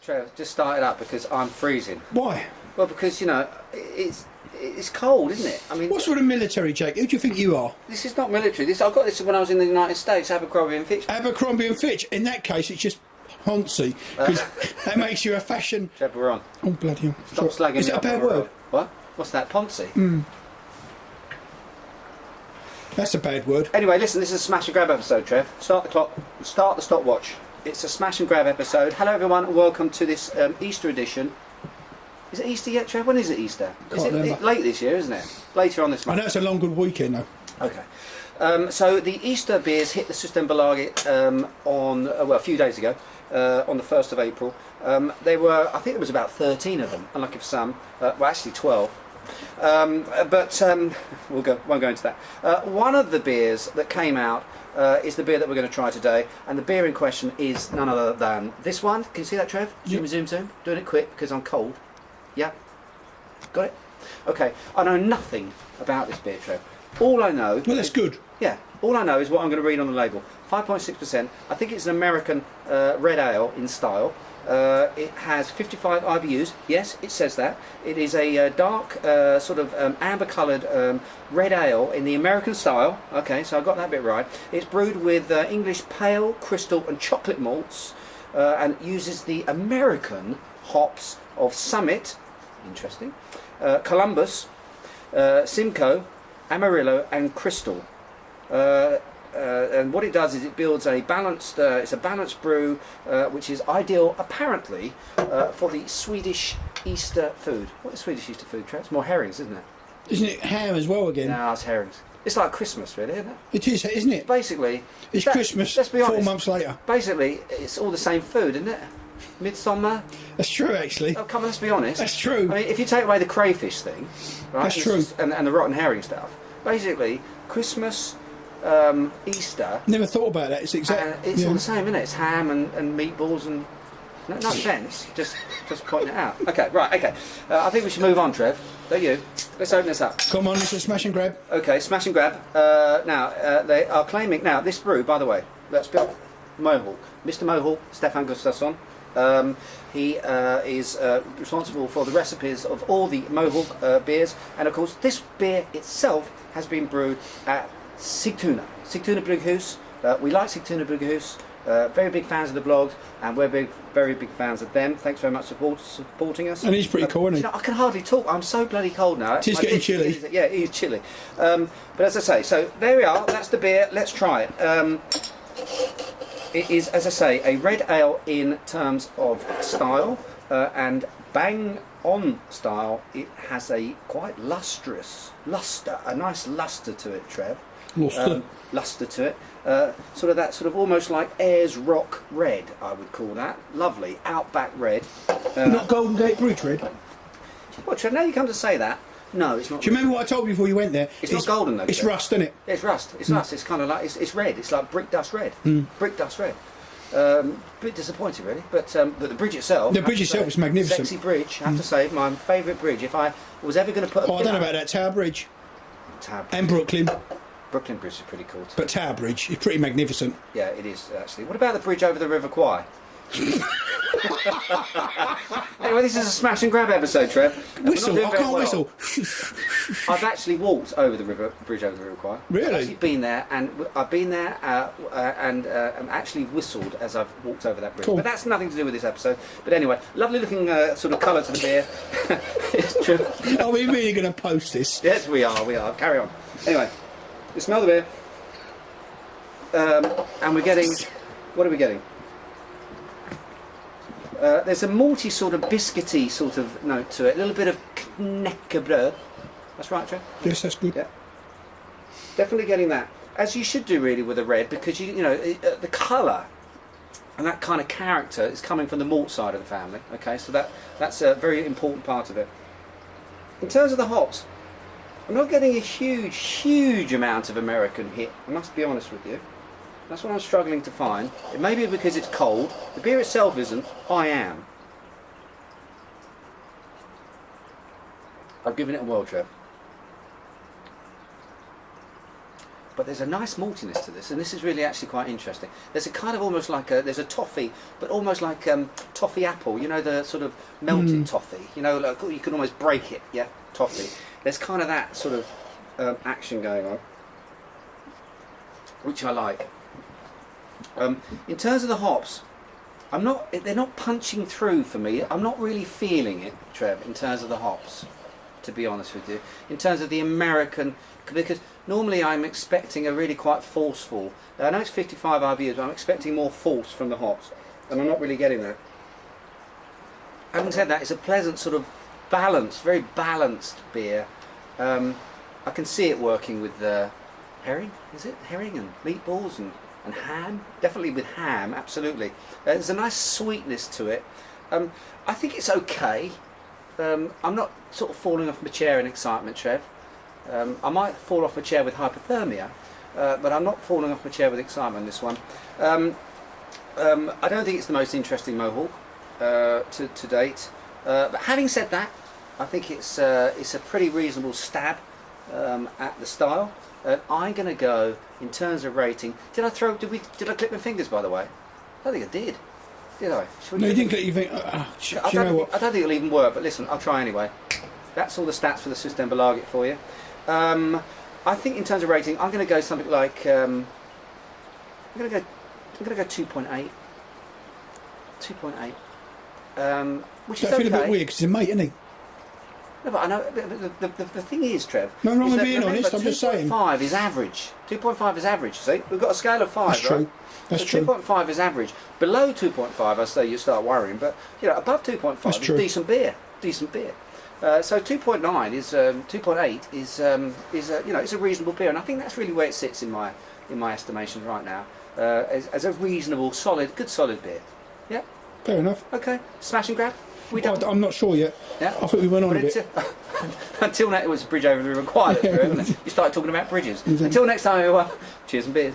Trev, just start it up because I'm freezing. Why? Well, because, you know, it's cold, isn't it? I mean, What sort of military, Jake? Who do you think you are? this is not military. I got this when I was in the United States, Abercrombie and Fitch. Abercrombie and Fitch. In that case, it's just Ponzi, because that makes you a fashion. Trev, we're on. Oh bloody hell! Stop slagging Is me that a off bad on the word? road. What? What's that? Ponzi? That's a bad word. Anyway, listen, this is a smash and grab episode, Trev. Start the clock. Start the stopwatch. It's a smash and grab episode. Hello, everyone, and welcome to this Easter edition. Is it Easter yet, Trev? When is it Easter? Is Can't remember. late this year, isn't it? Later on this I month. know it's a long, good weekend though. Okay. So the Easter beers hit the Systembolaget on a few days ago, on the 1st of April. They were, I think there was about 13 of them, unlucky for some. Well, actually 12. But won't go into that. One of the beers that came out is the beer that we're going to try today, and the beer in question is none other than this one. Can you see that, Trev? Zoom, zoom, zoom. Doing it quick because I'm cold. Yeah, got it. Okay, I know nothing about this beer, Trev. All I know. Well, that's good. Yeah, all I know is what I'm going to read on the label. 5.6%. I think it's an American red ale in style. It has 55 IBUs. Yes, it says that. It is a dark, sort of amber-coloured red ale in the American style. Okay, so I got that bit right. It's brewed with English pale, crystal, and chocolate malts, and uses the American hops of Summit. Interesting. Columbus, Simcoe, Amarillo, and Crystal. And what it does is it builds a balanced, it's a balanced brew, which is ideal apparently for the Swedish Easter food. What is Swedish Easter food, Trent? It's more herrings, isn't it? Isn't it ham as well again? No, it's herrings. It's like Christmas, really, isn't it? It is, isn't it? Basically, It's Christmas. Let's be honest. 4 months later. Basically, it's all the same food, isn't it? Midsummer. That's true, actually. Oh, come on, let's be honest. That's true. I mean, if you take away the crayfish thing, right? That's true. And the rotten herring stuff, basically, Christmas, Easter. Never thought about that. It's exactly. It's all the same, isn't it? It's ham and meatballs and. No offence, just pointing it out. Okay, right, okay. I think we should move on, Trev. Don't you? Let's open this up. Come on, it's a smash and grab. Okay, smash and grab. Now, they are claiming. Now, this brew, by the way, let's be Mohawk. Mr. Mohawk, Stefan Gustafsson. He is responsible for the recipes of all the Mohawk beers. And of course, this beer itself has been brewed at Sigtuna Brygghus. We like Sigtuna Brygghus. Very big fans of the blogs, and we're very big fans of them. Thanks very much for supporting us. And he's pretty cool, isn't he? You know, I can hardly talk. I'm so bloody cold now. It is getting chilly. Yeah, it is chilly. But as I say, so there we are. That's the beer. Let's try it. It is, as I say, a red ale in terms of style, and bang on style. It has a quite a nice luster to it, Trev. Luster to it. Sort of that sort of almost like Ayers Rock red, I would call that. Lovely Outback red. Not Golden Gate Bridge red. What, Trev? Now you come to say that. No, it's not. Do you remember what I told you before you went there? It's not golden though. It's Trev. rust, isn't it? Yeah, it's rust. It's rust. It's kind of like it's red. It's like brick dust red. Brick dust red. Bit disappointing, really. But the bridge itself. The bridge itself is magnificent. Sexy bridge. I have to say, my favourite bridge. If I was ever going to put. Oh, I don't know about that Tower Bridge. Tower Bridge. And Brooklyn. Brooklyn Bridge is pretty cool too. But Tower Bridge is pretty magnificent. Yeah, it is actually. What about the bridge over the River Kwai? Anyway, this is a smash and grab episode, Trev. Whistle, I can't whistle. I've actually walked over the bridge over the River Kwai. Really? I've actually been there, and and actually whistled as I've walked over that bridge. Cool. But that's nothing to do with this episode. But anyway, lovely looking sort of colour to the beer. It's true. Are we really going to post this? Yes, we are. Carry on. Anyway, you smell the beer, and we're getting. What are we getting? There's a malty sort of biscuity sort of note to it. A little bit of knäckebröd. That's right, Trev? Yes, that's good. Yeah. Definitely getting that. As you should do really with a red, because you know the colour and that kind of character is coming from the malt side of the family. Okay, so that's a very important part of it. In terms of the hops, I'm not getting a huge amount of American hit. I must be honest with you. That's what I'm struggling to find. It may be because it's cold. The beer itself isn't. I am. I've given it a whirl, Trev. but there's a nice maltiness to this, and this is really actually quite interesting. There's a kind of almost like there's a toffee, but almost like toffee apple. You know, the sort of melted toffee. You know, like you can almost break it. Yeah, toffee. There's kind of that sort of action going on, which I like. In terms of the hops, they're not punching through for me. I'm not really feeling it, Trev, in terms of the hops, to be honest with you. In terms of the American, because normally I'm expecting a really quite forceful, I know it's 55 IBUs, but I'm expecting more force from the hops, and I'm not really getting that. Having said that, it's a pleasant sort of balanced, very balanced beer. I can see it working with herring, is it? Herring and meatballs and ham, definitely with ham, absolutely. There's a nice sweetness to it. I think it's okay. I'm not sort of falling off my chair in excitement, Trev. I might fall off my chair with hypothermia, but I'm not falling off my chair with excitement this one. I don't think it's the most interesting Mohawk to date. But having said that, I think it's a pretty reasonable stab at the style. I'm going to go, in terms of rating, did I clip my fingers, by the way? I don't think I did I? No, you didn't clip your finger. I don't think it'll even work, but listen, I'll try anyway. That's all the stats for the Systembolaget for you. I think in terms of rating, I'm going to go something like, I'm going to go 2.8. 2.8. Which is okay. I feel a bit weird because he's a mate, isn't he? No, but I know. The thing is, Trev. No wrong with being honest. I'm just saying. 2.5 is average. 2.5 is average. See, we've got a scale of 5. That's true. Right? That's so true. 2.5 is average. Below 2.5, I say you start worrying. But above 2.5 is true. decent beer. Decent beer. So 2.9 is 2.8 is it's a reasonable beer, and I think that's really where it sits in my estimation right now, as a reasonable, good solid beer. Yeah. Fair enough. Okay. Smash and grab. I'm not sure yet. Yeah. I thought we went on a bit. Until now, it was a bridge over the river Quiet, isn't it? You started talking about bridges. Until next time, everyone. Cheers and beers.